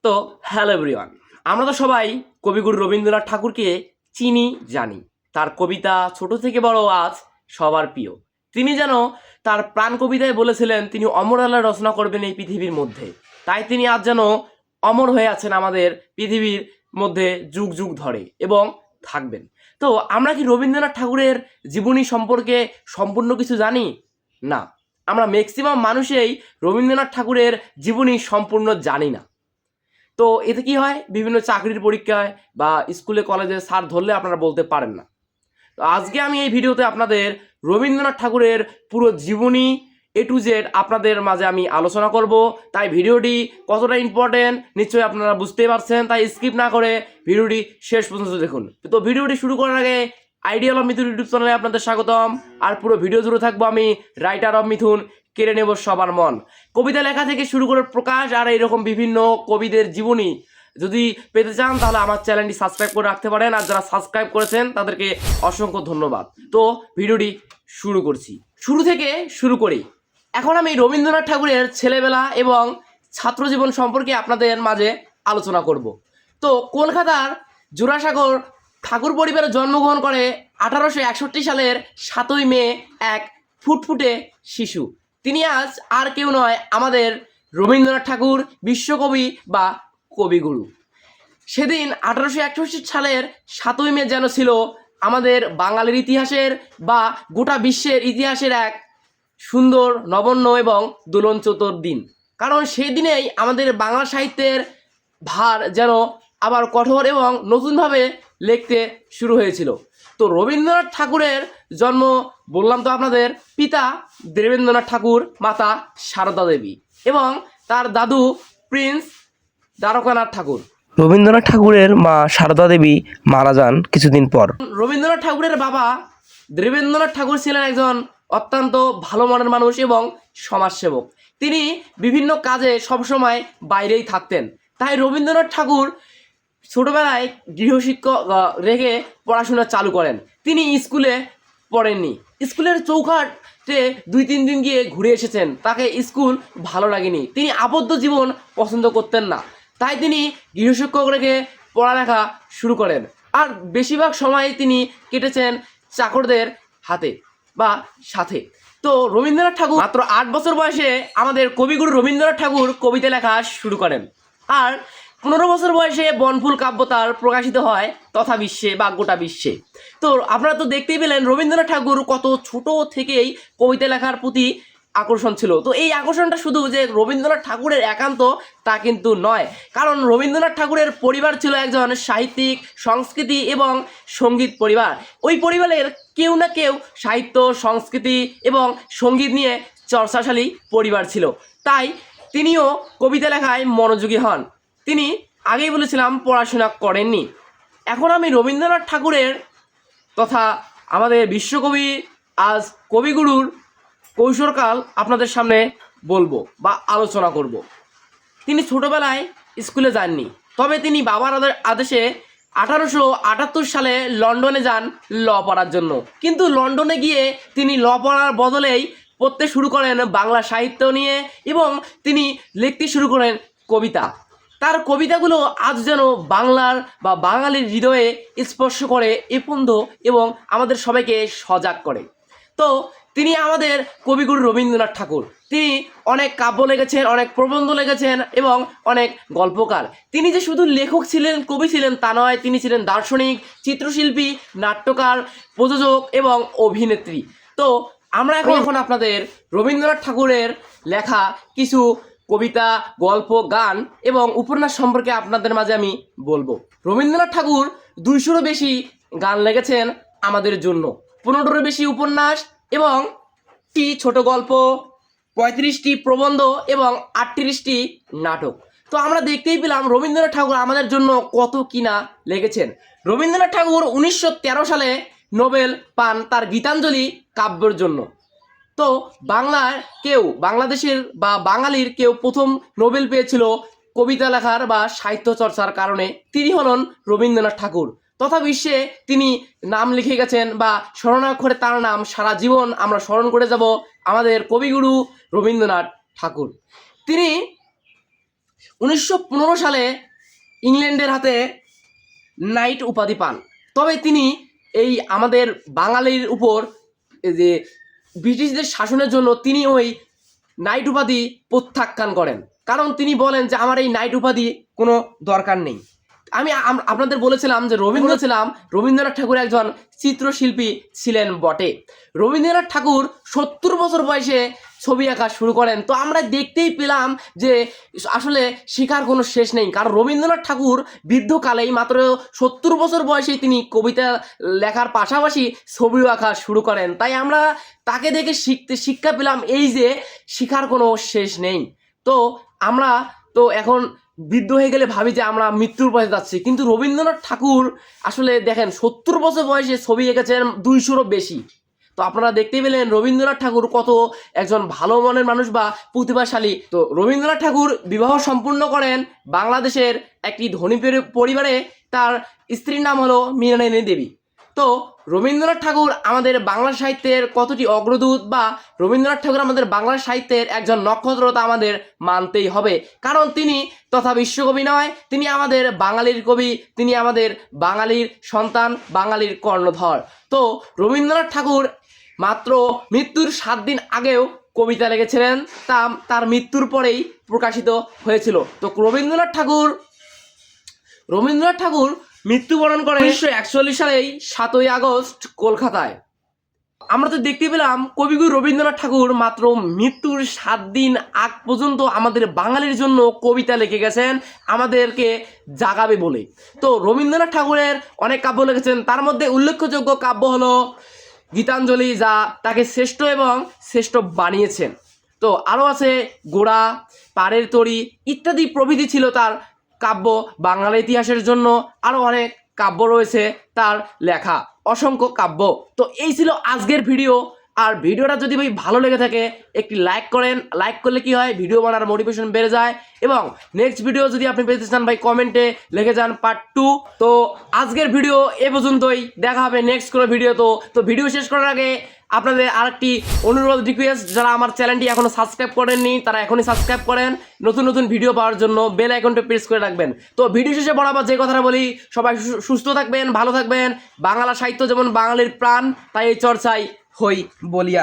তো hello everyone, আমরা তো সবাই কবিগুরু রবীন্দ্রনাথ ঠাকুরকে চিনি জানি। তার কবিতা ছোট থেকে বড় আজ সবার প্রিয়। তিনি যেন তার প্রাণ কবিতায় বলেছিলেন তিনি অমর আল্লাহ রচনা করবেন এই পৃথিবীর মধ্যে। তাই তিনি আজ যেন অমর হয়ে আছেন আমাদের পৃথিবীর মধ্যে যুগ যুগ ধরে এবং থাকবেন। তো আমরা কি রবীন্দ্রনাথ ঠাকুরের জীবনী সম্পর্কে সম্পূর্ণ কিছু জানি? না, আমরা ম্যাক্সিমাম মানুষই রবীন্দ্রনাথ ঠাকুরের জীবনী সম্পূর্ণ জানি না। তো এতে কি হয়, বিভিন্ন চাকরির পরীক্ষায় বা স্কুলে কলেজে স্যার ধরলে আপনারা বলতে পারেন না। তো আজকে আমি এই ভিডিওতে আপনাদের রবীন্দ্রনাথ ঠাকুরের পুরো জীবনী A to Z আপনাদের মাঝে আমি আলোচনা করব। তাই ভিডিওটি কতটা ইম্পর্টেন্ট নিশ্চয়ই আপনারা বুঝতেই পারছেন, তাই স্কিপ না করে ভিডিওটি শেষ পর্যন্ত দেখুন। তো ভিডিওটি শুরু করার আগে আইডিয়াল অফ মিথুন ইউটিউব চ্যানেলে আপনাদের স্বাগতম। আর পুরো ভিডিও জুড়ে থাকবো আমি রাইটার অফ মিথুন, কেড়ে নেব সবার মন। কবিতা লেখা থেকে শুরু করে প্রকাশ আর এইরকম বিভিন্ন কবিদের জীবনী যদি পেতে চান তাহলে আমার চ্যানেলটি সাবস্ক্রাইব করে রাখতে পারেন। আর যারা সাবস্ক্রাইব করেছেন তাদেরকে অসংখ্য ধন্যবাদ। তো ভিডিওটি শুরু করছি, শুরু থেকে শুরু করি। এখন আমি রবীন্দ্রনাথ ঠাকুরের ছেলেবেলা এবং ছাত্রজীবন সম্পর্কে আপনাদের মাঝে আলোচনা করব। তো কলকাতার জোড়াসাগর ঠাকুর পরিবারে জন্মগ্রহণ করে 1861 সালের 7ই মে এক ফুটফুটে শিশু। তিনি আজ আর কেউ নয়, আমাদের রবীন্দ্রনাথ ঠাকুর, বিশ্বকবি বা কবিগুরু। সেদিন 1861 সালের 7ই মে যেন ছিল আমাদের বাঙালির ইতিহাসের বা গোটা বিশ্বের ইতিহাসের এক সুন্দর, নবান্ন এবং দোলনচতুর দিন। কারণ সেই দিনেই আমাদের বাংলা সাহিত্যের ভার যেন আবার কঠোর এবং নতুনভাবে লিখতে শুরু হয়েছিল। তো রবীন্দ্রনাথ ঠাকুরের জন্ম বললাম তো আপনাদের, পিতা দেবেন্দ্রনাথ ঠাকুর, মাতা সারদা দেবী এবং তার দাদু প্রিন্স দ্বারকানাথ ঠাকুর। রবীন্দ্রনাথ ঠাকুরের মা সারদা দেবী মারা যান কিছুদিন পর। রবীন্দ্রনাথ ঠাকুরের বাবা দেবেন্দ্রনাথ ঠাকুর ছিলেন একজন অত্যন্ত ভালো মনের মানুষ এবং সমাজসেবক। তিনি বিভিন্ন কাজে সবসময় বাইরেই থাকতেন। তাই রবীন্দ্রনাথ ঠাকুর ছোটবেলায় গৃহশিক্ষক রেখে পড়াশোনা চালু করেন। তিনি স্কুলে পড়েননি, স্কুলের চৌকাঠে 2-3 দিন গিয়ে ঘুরে এসেছেন। তাকে স্কুল ভালো লাগেনি, তিনি আবদ্ধ জীবন পছন্দ করতেন না। তাই তিনি গৃহশিক্ষক রেখে পড়ালেখা শুরু করেন। আর বেশিরভাগ সময় তিনি কেটেছেন চাকরদের হাতে বা সাথে। তো রবীন্দ্রনাথ ঠাকুর মাত্র 8 বছর বয়সে আমাদের কবিগুরু রবীন্দ্রনাথ ঠাকুর কবিতা লেখা শুরু করেন। আর 15 বছর বয়সে বনফুল কাব্য তার প্রকাশিত হয় তথা বিশ্বে বা গোটা বিশ্বে। তো আপনারা তো দেখতেই পেলেন রবীন্দ্রনাথ ঠাকুর কত ছোট থেকেই কবিতা লেখার প্রতি আকর্ষণ ছিল। তো এই আকর্ষণটা শুধু যে রবীন্দ্রনাথ ঠাকুরের একান্ত তা কিন্তু নয়, কারণ রবীন্দ্রনাথ ঠাকুরের পরিবার ছিল একজন সাহিত্যিক, সংস্কৃতি এবং সঙ্গীত পরিবার। ওই পরিবারের কেউ না কেউ সাহিত্য, সংস্কৃতি এবং সঙ্গীত নিয়ে চর্চাশালী পরিবার ছিল। তাই তিনিও কবিতা লেখায় মনোযোগী হন। তিনি আগেই বলেছিলাম পড়াশোনা করেননি। এখন আমি রবীন্দ্রনাথ ঠাকুরের তথা আমাদের বিশ্বকবি আজ কবিগুরুর কৈশোরকাল আপনাদের সামনে বলবো বা আলোচনা করব। তিনি ছোটবেলায় স্কুলে যাননি, তবে তিনি বাবার আদেশে 1878 সালে লন্ডনে যান ল পড়ার জন্য। কিন্তু লন্ডনে গিয়ে তিনি ল পড়ার বদলেই পড়তে শুরু করেন বাংলা সাহিত্য নিয়ে এবং তিনি লিখতে শুরু করেন কবিতা। তার কবিতাগুলো আজ যেন বাংলার বা বাঙালির হৃদয়ে স্পর্শ করে এপন্দ এবং আমাদের সবাইকে সজাগ করে। তো তিনি আমাদের কবিগুরু রবীন্দ্রনাথ ঠাকুর। তিনি অনেক কাব্য লিখেছেন, অনেক প্রবন্ধ লিখেছেন এবং অনেক গল্পকার। তিনি যে শুধু লেখক ছিলেন, কবি ছিলেন তা নয়, তিনি ছিলেন দার্শনিক, চিত্রশিল্পী, নাট্যকার, প্রযোজক এবং অভিনেত্রী। তো আমরা এখন আপনাদের রবীন্দ্রনাথ ঠাকুরের লেখা কিছু কবিতা, গল্প, গান এবং উপন্যাস সম্পর্কে আপনাদের মাঝে আমি বলবো। রবীন্দ্রনাথ ঠাকুর 200-রও বেশি গান লিখেছেন আমাদের জন্য, 15-রও বেশি উপন্যাস এবং ছোট গল্প, 35টি প্রবন্ধ এবং 38টি নাটক। তো আমরা দেখতেই পেলাম রবীন্দ্রনাথ ঠাকুর আমাদের জন্য কত কিনা লিখেছেন। রবীন্দ্রনাথ ঠাকুর 1913 সালে নোবেল পান তার গীতাঞ্জলি কাব্যের জন্য। তো বাংলাদেশের বা বাঙালির কেউ প্রথম নোবেল পেয়েছিল কবিতা লেখার বা সাহিত্য চর্চার কারণে, তিনি হলেন রবীন্দ্রনাথ ঠাকুর। তথা বিশ্বে তিনি নাম লিখে গেছেন বা স্মরণাক্ষরে তার নাম সারা জীবন আমরা স্মরণ করে যাব, আমাদের কবিগুরু রবীন্দ্রনাথ ঠাকুর। তিনি 1915 সালে ইংল্যান্ডের হাতে নাইট উপাধি পান। তবে তিনি এই আমাদের বাঙালির উপর যে ব্রিটিশদের শাসনের জন্য তিনি ওই নাইট উপাধি প্রত্যাখ্যান করেন, কারণ তিনি বলেন যে আমার এই নাইট উপাধি কোনো দরকার নেই। আমি আপনাদের বলেছিলাম যে রবীন্দ্রনাথ ঠাকুর একজন চিত্রশিল্পী ছিলেন বটে। রবীন্দ্রনাথ ঠাকুর 70 বছর বয়সে ছবি আঁকা শুরু করেন। তো আমরা দেখতেই পেলাম যে আসলে শেখার কোনো শেষ নেই, কারণ রবীন্দ্রনাথ ঠাকুর বৃদ্ধকালেই মাত্র 70 বছর বয়সেই তিনি কবিতা লেখার পাশাপাশি ছবিও আঁকা শুরু করেন। তাই আমরা তাকে দেখে শিক্ষা পেলাম এই যে শেখার কোনো শেষ নেই। তো আমরা তো এখন বৃদ্ধ হয়ে গেলে ভাবি যে আমরা মৃত্যুর পথে যাচ্ছি, কিন্তু রবীন্দ্রনাথ ঠাকুর আসলে দেখেন 70 বছর বয়সে ছবি এঁকেছেন 200-রও বেশি। তো আপনারা দেখতেই পেলেন রবীন্দ্রনাথ ঠাকুর কত একজন ভালো মনের মানুষ বা প্রতিভাশালী। তো রবীন্দ্রনাথ ঠাকুর বিবাহ সম্পূর্ণ করেন বাংলাদেশের একটি ধনী পরিবারে। তার স্ত্রীর নাম হলো মৃণালিনী দেবী। তো রবীন্দ্রনাথ ঠাকুর আমাদের বাংলা সাহিত্যের কতটি অগ্রদূত বা রবীন্দ্রনাথ ঠাকুর আমাদের বাংলা সাহিত্যের একজন নক্ষত্র তা আমাদের মানতেই হবে, কারণ তিনি তথা বিশ্বকবি নয়, তিনি আমাদের বাঙালির কবি, তিনি আমাদের বাঙালির সন্তান, বাঙালির কর্ণধর। তো রবীন্দ্রনাথ ঠাকুর মাত্র মৃত্যুর 7 দিন আগেও কবিতা লিখেছিলেন, তা তার মৃত্যুর পরেই প্রকাশিত হয়েছিল। তো রবীন্দ্রনাথ ঠাকুর মৃত্যুবরণ করেন 1941 সালেই 7ই আগস্ট কলকাতায়। আমরা তো দেখতে পেলাম কবিগুরু রবীন্দ্রনাথ ঠাকুর মাত্র মৃত্যুর 7 দিন আগ পর্যন্ত আমাদের বাঙালির জন্য কবিতা লিখে গেছেন, আমাদেরকে জাগাবে বলে। তো রবীন্দ্রনাথ ঠাকুরের অনেক কাব্য লিখেছেন, তার মধ্যে উল্লেখযোগ্য কাব্য হলো গীতাঞ্জলি, যা তাকে শ্রেষ্ঠ এবং শ্রেষ্ঠ বানিয়েছেন। তো আরও আছে গোড়া, পাড়ের তরী ইত্যাদি প্রভৃতি ছিল তার কাব্য। বাংলা ইতিহাসের জন্য আরও অনেক কাব্য রয়েছে তার লেখা, অসংখ্য কাব্য। তো এই ছিল আজকের ভিডিও। আর ভিডিওটা যদি ভাই ভালো লেগে থাকে একটি লাইক করেন, লাইক করলে কি হয় ভিডিও বানার মোটিভেশন বেড়ে যায়। এবং নেক্সট ভিডিও যদি আপনি পেতে চান ভাই কমেন্টে লিখে যান পার্ট 2। তো আজকের ভিডিও এ পর্যন্তই, দেখা হবে নেক্সট কোনো ভিডিও। তো ভিডিও শেষ করার আগে আপনাদের আরেকটি অনুরোধ, রিকোয়েস্ট, যারা আমার চ্যানেলটি এখনো সাবস্ক্রাইব করেননি তারা এখনই সাবস্ক্রাইব করেন, নতুন নতুন ভিডিও পাওয়ার জন্য বেল আইকনটা প্রেস করে রাখবেন। তো ভিডিও শেষে বরাবর যে কথাটা বলি, সবাই সুস্থ থাকবেন, ভালো থাকবেন। বাংলা সাহিত্য যেমন বাঙালির প্রাণ, তাই এই চর্চায় হই বলিয়া।